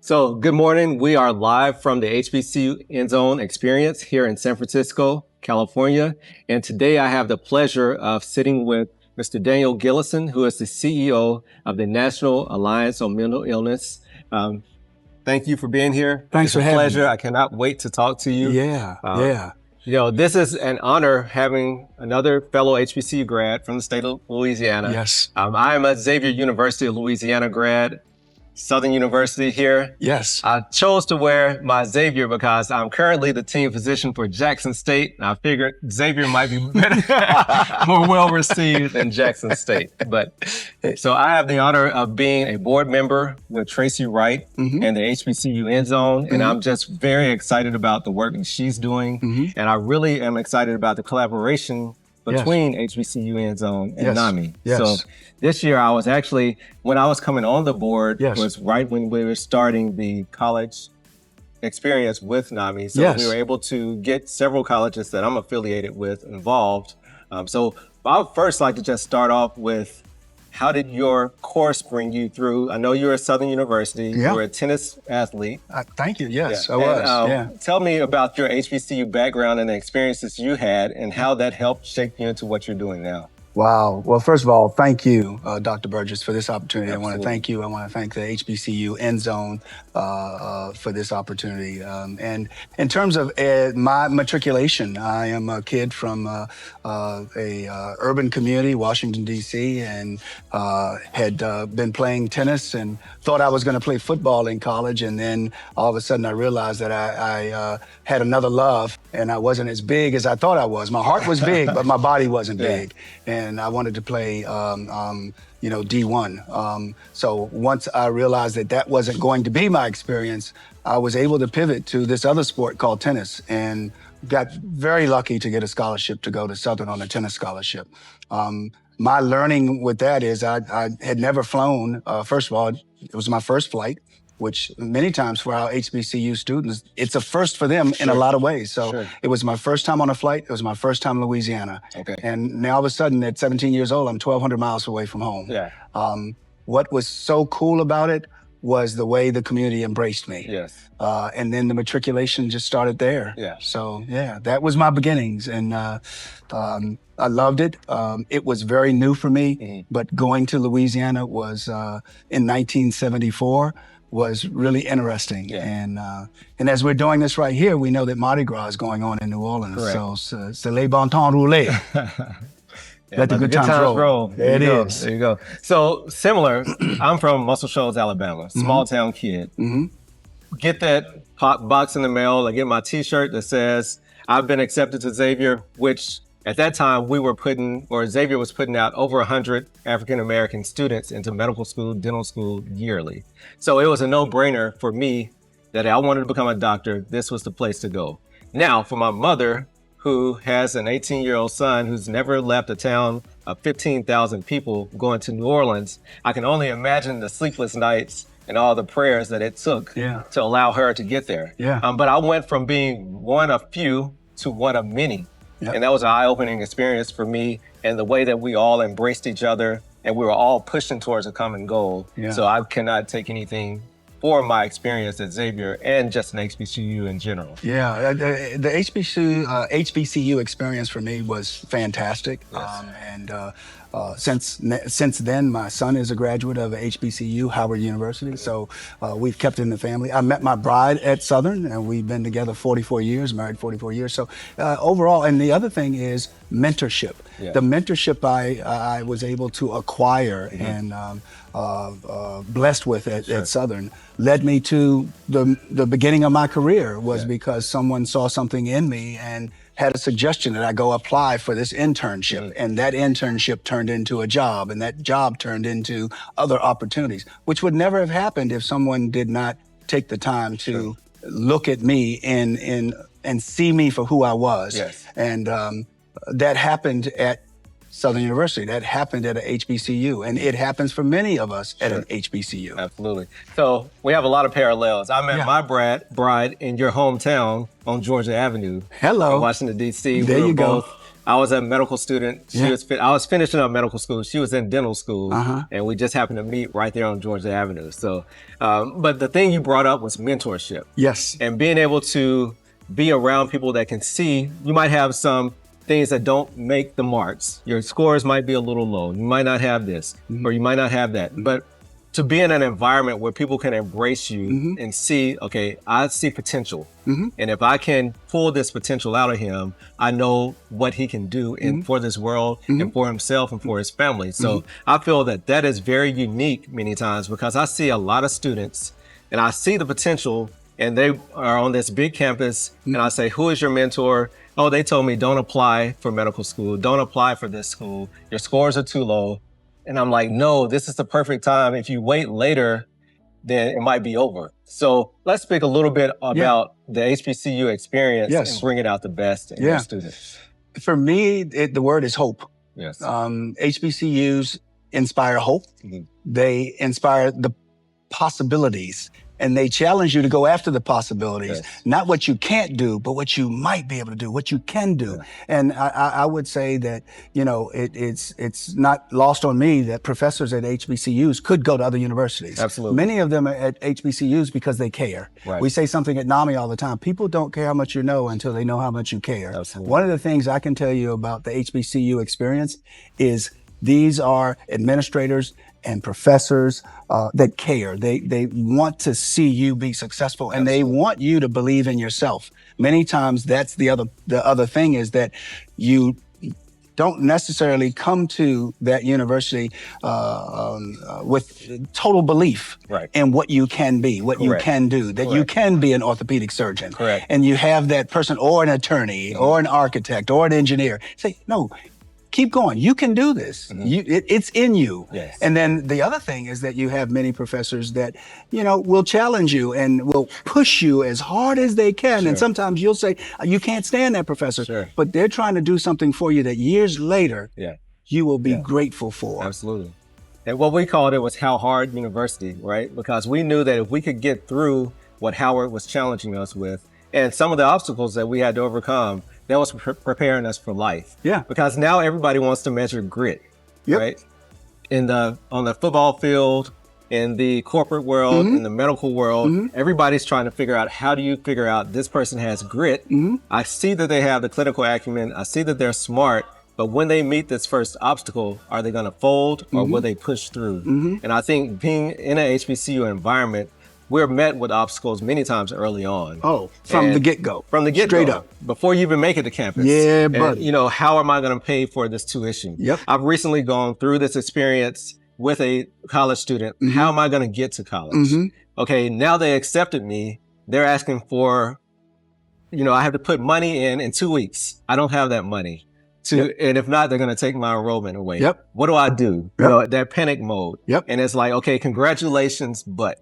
So good morning. We are live from the HBCU Endzone experience here in San Francisco, California. And today I have the pleasure of sitting with Mr. Daniel Gillison, who is the CEO of the National Alliance on Mental Illness. Thank you for being here. Thanks for having me. It's a pleasure. I cannot wait to talk to you. Yeah. This is an honor having another fellow HBCU grad from the state of Louisiana. Yes. I am a Xavier University of Louisiana grad. Southern University here. Yes. I chose to wear my Xavier because I'm currently the team physician for Jackson State. And I figured Xavier might be more well received than Jackson State. So I have the honor of being a board member with Tracy Wright and the HBCU Endzone. And I'm just very excited about the work that she's doing. And I really am excited about the collaboration between HBCU Endzone and NAMI. So this year I was actually, when I was coming on the board, was right when we were starting the college experience with NAMI. So we were able to get several colleges that I'm affiliated with involved. So I would first like to just start off with, how did your course bring you through? I know you're at Southern University. You were a tennis athlete. Thank you. Yes, I was. Tell me about your HBCU background and the experiences you had and how that helped shape you into what you're doing now. Wow. Well, first of all, thank you, Dr. Burgess, for this opportunity. Absolutely. I want to thank you. I want to thank the HBCU Endzone for this opportunity. And in terms of my matriculation, I am a kid from a urban community, Washington, D.C., and had been playing tennis and thought I was going to play football in college. And then all of a sudden I realized that I had another love, and I wasn't as big as I thought I was. My heart was big, but my body wasn't big. And I wanted to play, D1. So once I realized that that wasn't going to be my experience, I was able to pivot to this other sport called tennis, and got very lucky to get a scholarship to go to Southern on a tennis scholarship. My learning with that is I had never flown. First of all, it was my first flight, which many times for our HBCU students, it's a first for them in a lot of ways. So it was my first time on a flight. It was my first time in Louisiana. And now all of a sudden at 17 years old, I'm 1,200 miles away from home. What was so cool about it was the way the community embraced me. And then the matriculation just started there. So that was my beginnings. And I loved it. It was very new for me, but going to Louisiana was in 1974. Was really interesting. And as we're doing this right here, we know that Mardi Gras is going on in New Orleans. So c'est les bon temps rouler. Let the good times roll. There it is. There you go. So similar, I'm from Muscle Shoals, Alabama, small town kid. Get that box in the mail. I get my t-shirt that says, I've been accepted to Xavier, which at that time Xavier was putting out over 100 African-American students into medical school, dental school yearly. So it was a no-brainer for me that I wanted to become a doctor. This was the place to go. Now, for my mother, who has an 18-year-old son who's never left a town of 15,000 people going to New Orleans, I can only imagine the sleepless nights and all the prayers that it took to allow her to get there. But I went from being one of few to one of many. And that was an eye-opening experience for me, and the way that we all embraced each other and we were all pushing towards a common goal. So I cannot take anything for my experience at Xavier and just an HBCU in general. The HBCU experience for me was fantastic. Since then, my son is a graduate of HBCU, Howard University, so we've kept it in the family. I met my bride at Southern, and we've been together 44 years, married 44 years. So overall, and the other thing is mentorship. The mentorship I was able to acquire and blessed with at Southern led me to the beginning of my career was because someone saw something in me and had a suggestion that I go apply for this internship. And that internship turned into a job, and that job turned into other opportunities, which would never have happened if someone did not take the time to look at me and see me for who I was. And that happened at Southern University. That happened at a HBCU, and it happens for many of us at an HBCU. Absolutely. So we have a lot of parallels. I met my bride in your hometown on Georgia Avenue. Hello. In Washington, D.C. There you go. Both I was a medical student. I was finishing up medical school. She was in dental school, and we just happened to meet right there on Georgia Avenue. So, but the thing you brought up was mentorship. Yes. And being able to be around people that can see. You might have some things that don't make the marks. Your scores might be a little low. You might not have this, or you might not have that. But to be in an environment where people can embrace you and see, okay, I see potential. And if I can pull this potential out of him, I know what he can do for this world and for himself and for his family. So I feel that that is very unique many times, because I see a lot of students and I see the potential, and they are on this big campus, and I say, who is your mentor? Oh, they told me, don't apply for medical school. Don't apply for this school. Your scores are too low. And I'm like, no, this is the perfect time. If you wait later, then it might be over. So let's speak a little bit about the HBCU experience and bringing out the best in your students. For me, the word is hope. Yes. HBCUs inspire hope. They inspire the possibilities. And they challenge you to go after the possibilities, not what you can't do, but what you might be able to do, what you can do. And I would say that, you know, it's not lost on me that professors at HBCUs could go to other universities. Absolutely. Many of them are at HBCUs because they care. Right. We say something at NAMI all the time. People don't care how much you know until they know how much you care. Absolutely. One of the things I can tell you about the HBCU experience is these are administrators and professors that care. They want to see you be successful, and they want you to believe in yourself. Many times that's the other thing, is that you don't necessarily come to that university with total belief in what you can be, what you can do, that you can be an orthopedic surgeon. Correct. And you have that person, or an attorney, or an architect, or an engineer. Say, no, keep going. You can do this. It's in you. Yes. And then the other thing is that you have many professors that, you know, will challenge you and will push you as hard as they can. And sometimes you'll say, you can't stand that professor. But they're trying to do something for you that years later, you will be grateful for. Absolutely. And what we called it was How Hard University, right? Because we knew that if we could get through what Howard was challenging us with, and some of the obstacles that we had to overcome, that was preparing us for life. Yeah. Because now everybody wants to measure grit, right? On the football field, in the corporate world, in the medical world, everybody's trying to figure out, how do you figure out this person has grit? I see that they have the clinical acumen. I see that they're smart. But when they meet this first obstacle, are they going to fold, or will they push through? And I think being in an HBCU environment, we're met with obstacles many times early on. Oh, from the get-go. From the get-go. Straight up. Before you even make it to campus. Yeah, buddy. You know, how am I going to pay for this tuition? Yep. I've recently gone through this experience with a college student. How am I going to get to college? Okay, now they accepted me. They're asking for, you know, I have to put money in 2 weeks. I don't have that money. And if not, they're going to take my enrollment away. What do I do? You know, that panic mode. And it's like, okay, congratulations, but.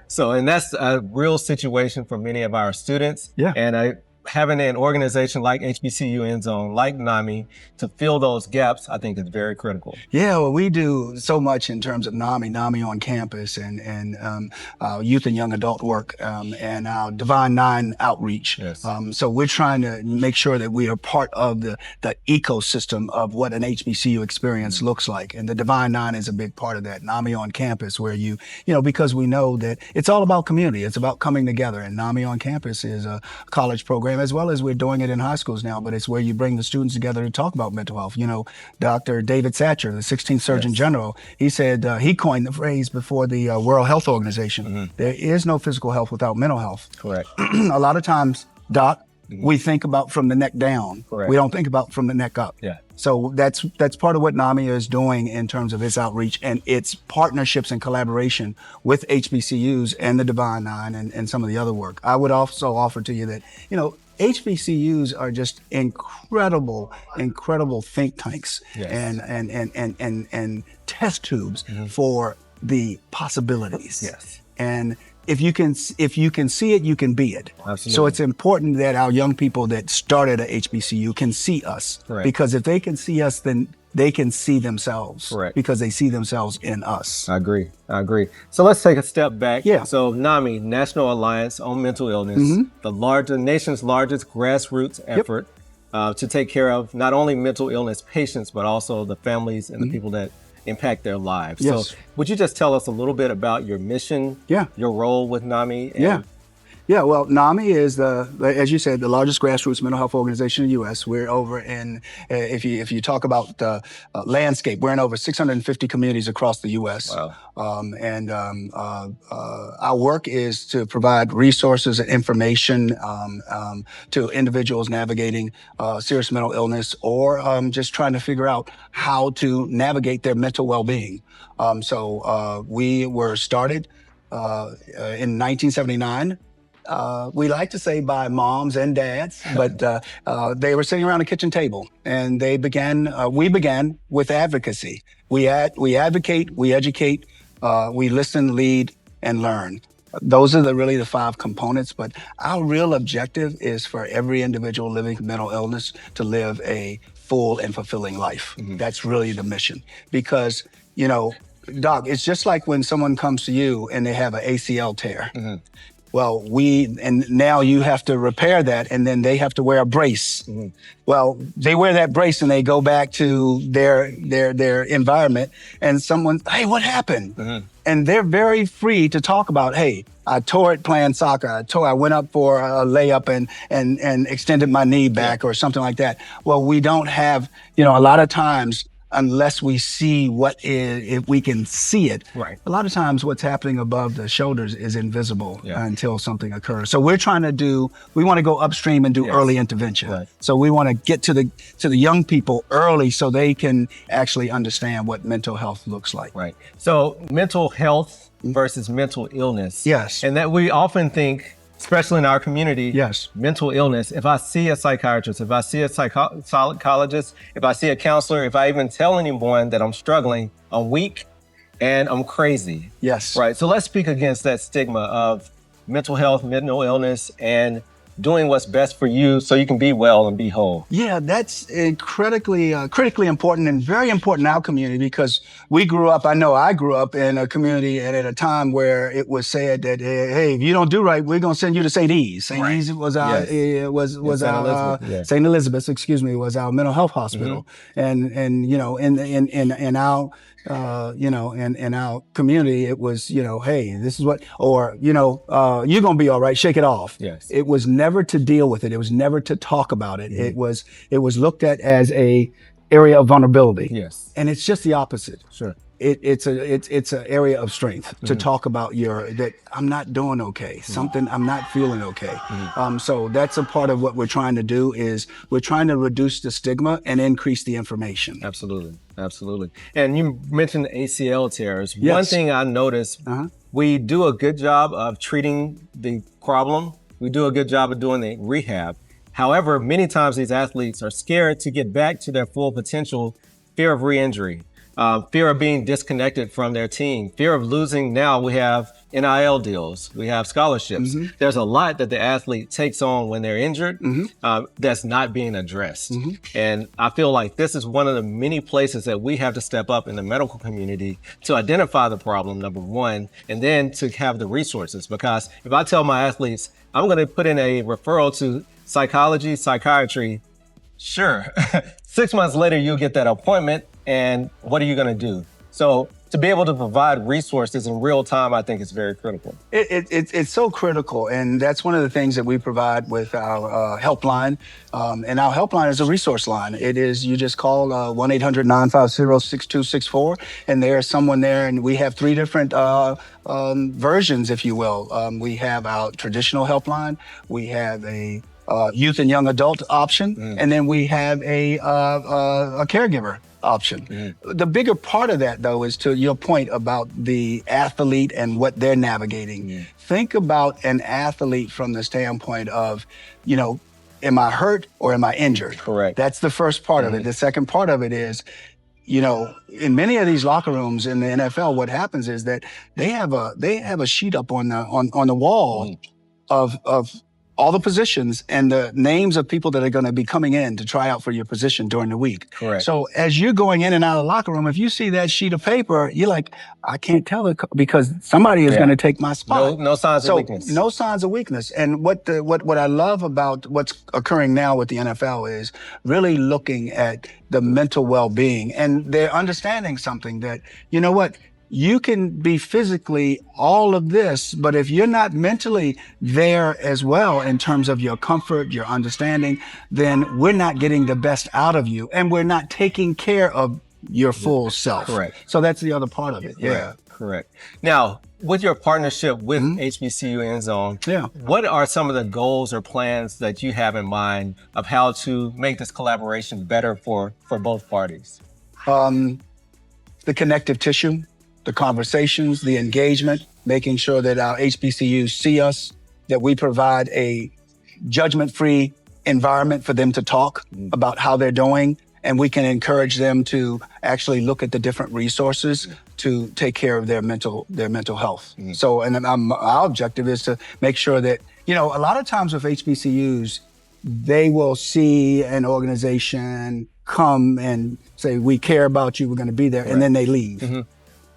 So, and that's a real situation for many of our students. And having an organization like HBCU Endzone, like NAMI, to fill those gaps, I think is very critical. Yeah, well, we do so much in terms of NAMI on campus, and youth and young adult work, and our Divine Nine outreach. So we're trying to make sure that we are part of the ecosystem of what an HBCU experience looks like. And the Divine Nine is a big part of that. NAMI on campus, where you know, because we know that it's all about community. It's about coming together. And NAMI on campus is a college program, as well as we're doing it in high schools now, but it's where you bring the students together to talk about mental health. You know, Dr. David Satcher, the 16th Surgeon General, he said, he coined the phrase before the World Health Organization, there is no physical health without mental health. Correct. A lot of times, Doc, we think about from the neck down. Correct. We don't think about from the neck up. So that's part of what NAMI is doing in terms of its outreach and its partnerships and collaboration with HBCUs and the Divine Nine and some of the other work. I would also offer to you that, you know, HBCUs are just incredible think tanks and test tubes for the possibilities. And if you can see it, you can be it. Absolutely. So it's important that our young people that started at HBCU can see us. Because if they can see us, then they can see themselves. Because they see themselves in us. I agree. So let's take a step back. So NAMI, National Alliance on Mental Illness, the nation's largest grassroots effort. to take care of not only mental illness patients, but also the families and the people that impact their lives. Yes. So would you just tell us a little bit about your mission, Yeah. your role with NAMI? Yeah. Yeah, well, NAMI is as you said, the largest grassroots mental health organization in the U.S. We're over in, if you talk about the landscape, we're in over 650 communities across the U.S. Wow. Our work is to provide resources and information to individuals navigating serious mental illness or just trying to figure out how to navigate their mental well-being. We were started in 1979. We like to say by moms and dads, but they were sitting around a kitchen table, and we began with advocacy. We advocate, we educate, we listen, lead, and learn. Those are really the 5 components, but our real objective is for every individual living with mental illness to live a full and fulfilling life. That's really the mission. Because, Doc, it's just like when someone comes to you and they have an ACL tear. Well, and now you have to repair that, and then they have to wear a brace. Well, they wear that brace and they go back to their environment, and someone, hey, what happened? And they're very free to talk about, hey, I tore it playing soccer. I went up for a layup and extended my knee back or something like that. Well, we don't have, a lot of times, unless we see if we can see it. Right. A lot of times what's happening above the shoulders is invisible until something occurs. So we want to go upstream and do early intervention. Right. So we want to get to the young people early so they can actually understand what mental health looks like. Right. So mental health versus mental illness. Yes. And that we often think, especially in our community, Yes. mental illness, if I see a psychiatrist, if I see a psychologist, if I see a counselor, if I even tell anyone that I'm struggling, I'm weak and I'm crazy. Yes. Right. So let's speak against that stigma of mental health, mental illness, and doing what's best for you so you can be well and be whole. Yeah, that's critically important and very important in our community, because I know I grew up in a community and at a time where it was said that, hey, if you don't do right, we're going to send you to St. E's. St. E's was our, St. Elizabeth's, was our mental health hospital. And in our, in our community, it was, hey, this is what, or, you're going to be all right, shake it off. Yes. It was never to deal with it. It was never to talk about it. It was looked at as a area of vulnerability. Yes. And it's just the opposite. Sure. It's an area of strength to talk about that I'm not doing okay. I'm not feeling okay. So that's a part of what we're trying to do is we're trying to reduce the stigma and increase the information. Absolutely. Absolutely. And you mentioned ACL tears. Yes. One thing I noticed, we do a good job of treating the problem. We do a good job of doing the rehab. However, many times these athletes are scared to get back to their full potential, fear of re-injury, fear of being disconnected from their team, fear of losing. Now we have NIL deals, we have scholarships. There's a lot that the athlete takes on when they're injured that's not being addressed. And I feel like this is one of the many places that we have to step up in the medical community to identify the problem, number one, and then to have the resources. Because if I tell my athletes, I'm going to put in a referral to psychology, psychiatry, sure. 6 months later, you'll get that appointment. And what are you going to do? So to be able to provide resources in real time, I think is very critical. It's so critical. And that's one of the things that we provide with our helpline. And our helpline is a resource line. It is, you just call 1-800-950-6264. And there's someone there. And we have 3 different versions, if you will. We have our traditional helpline. We have a youth and young adult option. And then we have a caregiver option. The bigger part of that, though, is to your point about the athlete and what they're navigating. Think about an athlete from the standpoint of, am I hurt or am I injured? Correct. That's the first part of it. The second part of it is, in many of these locker rooms in the NFL, what happens is that they have a sheet up on the wall of all the positions and the names of people that are going to be coming in to try out for your position during the week. Correct. So as you're going in and out of the locker room, if you see that sheet of paper, you're like, I can't tell it because somebody is going to take my spot. No signs of weakness. No signs of weakness. And what I love about what's occurring now with the NFL is really looking at the mental well-being, and they're understanding something that, you know what? You can be physically all of this, but if you're not mentally there as well in terms of your comfort, your understanding, then we're not getting the best out of you, and we're not taking care of your full self. Correct. So that's the other part of it. Yeah. Correct. Now, with your partnership with HBCU Endzone, what are some of the goals or plans that you have in mind of how to make this collaboration better for both parties? The connective tissue, the conversations, the engagement, making sure that our HBCUs see us, that we provide a judgment-free environment for them to talk about how they're doing, and we can encourage them to actually look at the different resources to take care of their mental health. So, and our objective is to make sure that, you know, a lot of times with HBCUs, they will see an organization come and say, we care about you, we're going to be there, and then they leave.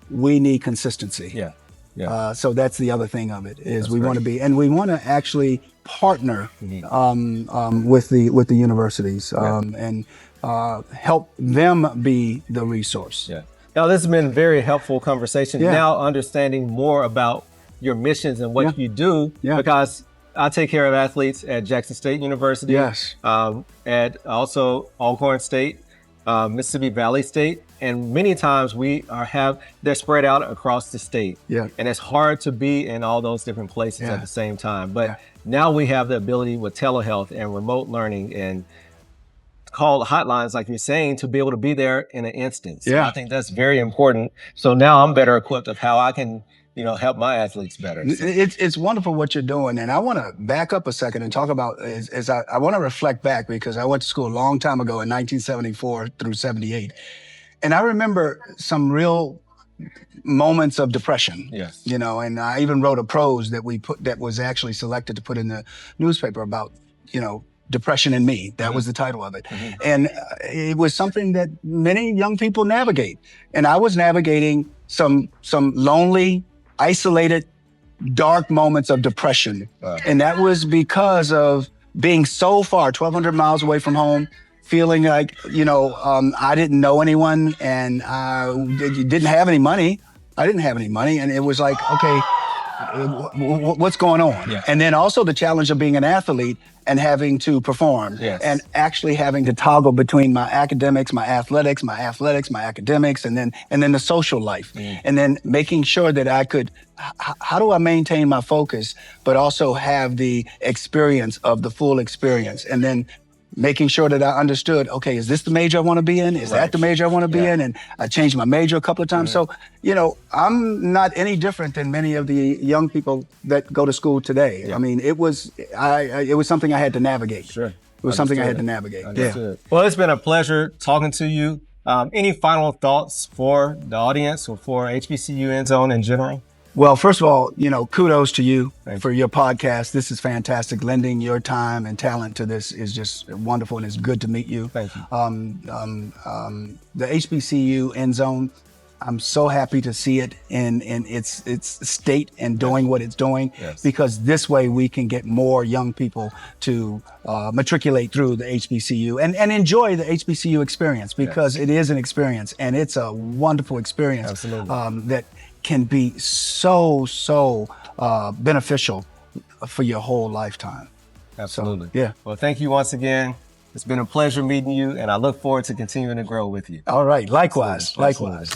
We need consistency. So that's the other thing of it is we want to be, and we want to actually partner with the universities and help them be the resource. Now, this has been a very helpful conversation. Now understanding more about your missions and what you do, because I take care of athletes at Jackson State University, at also Alcorn State, Mississippi Valley State, and many times they're spread out across the state. And it's hard to be in all those different places at the same time. But now we have the ability with telehealth and remote learning and call hotlines, like you're saying, to be able to be there in an instance. I think that's very important. So now I'm better equipped of how I can, you know, help my athletes better. It's wonderful what you're doing. And I want to back up a second and talk about, I want to reflect back, because I went to school a long time ago in 1974 through 78. And I remember some real moments of depression, you know, and I even wrote a prose that that was actually selected to put in the newspaper about, you know, Depression in Me. That was the title of it. And it was something that many young people navigate. And I was navigating some lonely, isolated, dark moments of depression. And that was because of being so far, 1,200 miles away from home, feeling like, you know, I didn't know anyone and didn't have any money. I didn't have any money. And it was like, okay, what's going on? And then also the challenge of being an athlete and having to perform and actually having to toggle between my academics, my athletics, my academics, and then the social life. And then making sure that I could, how do I maintain my focus, but also have the experience of the full experience? And then making sure that I understood, okay, is this the major I want to be in? Is that the major I want to be in? And I changed my major a couple of times. So, you know, I'm not any different than many of the young people that go to school today. I mean, it was something I had to navigate. It was something I had to navigate. Well, it's been a pleasure talking to you. Any final thoughts for the audience or for HBCU Endzone in general? Well, first of all, you know, kudos to you for your podcast. This is fantastic. Lending your time and talent to this is just wonderful, and it's good to meet you. Thank you. The HBCU Endzone, I'm so happy to see it in its state and doing what it's doing, because this way we can get more young people to matriculate through the HBCU and enjoy the HBCU experience, because it is an experience, and it's a wonderful experience. Absolutely. That can be so beneficial for your whole lifetime. Absolutely. So, Well, thank you once again. It's been a pleasure meeting you, and I look forward to continuing to grow with you. All right. Likewise. Likewise.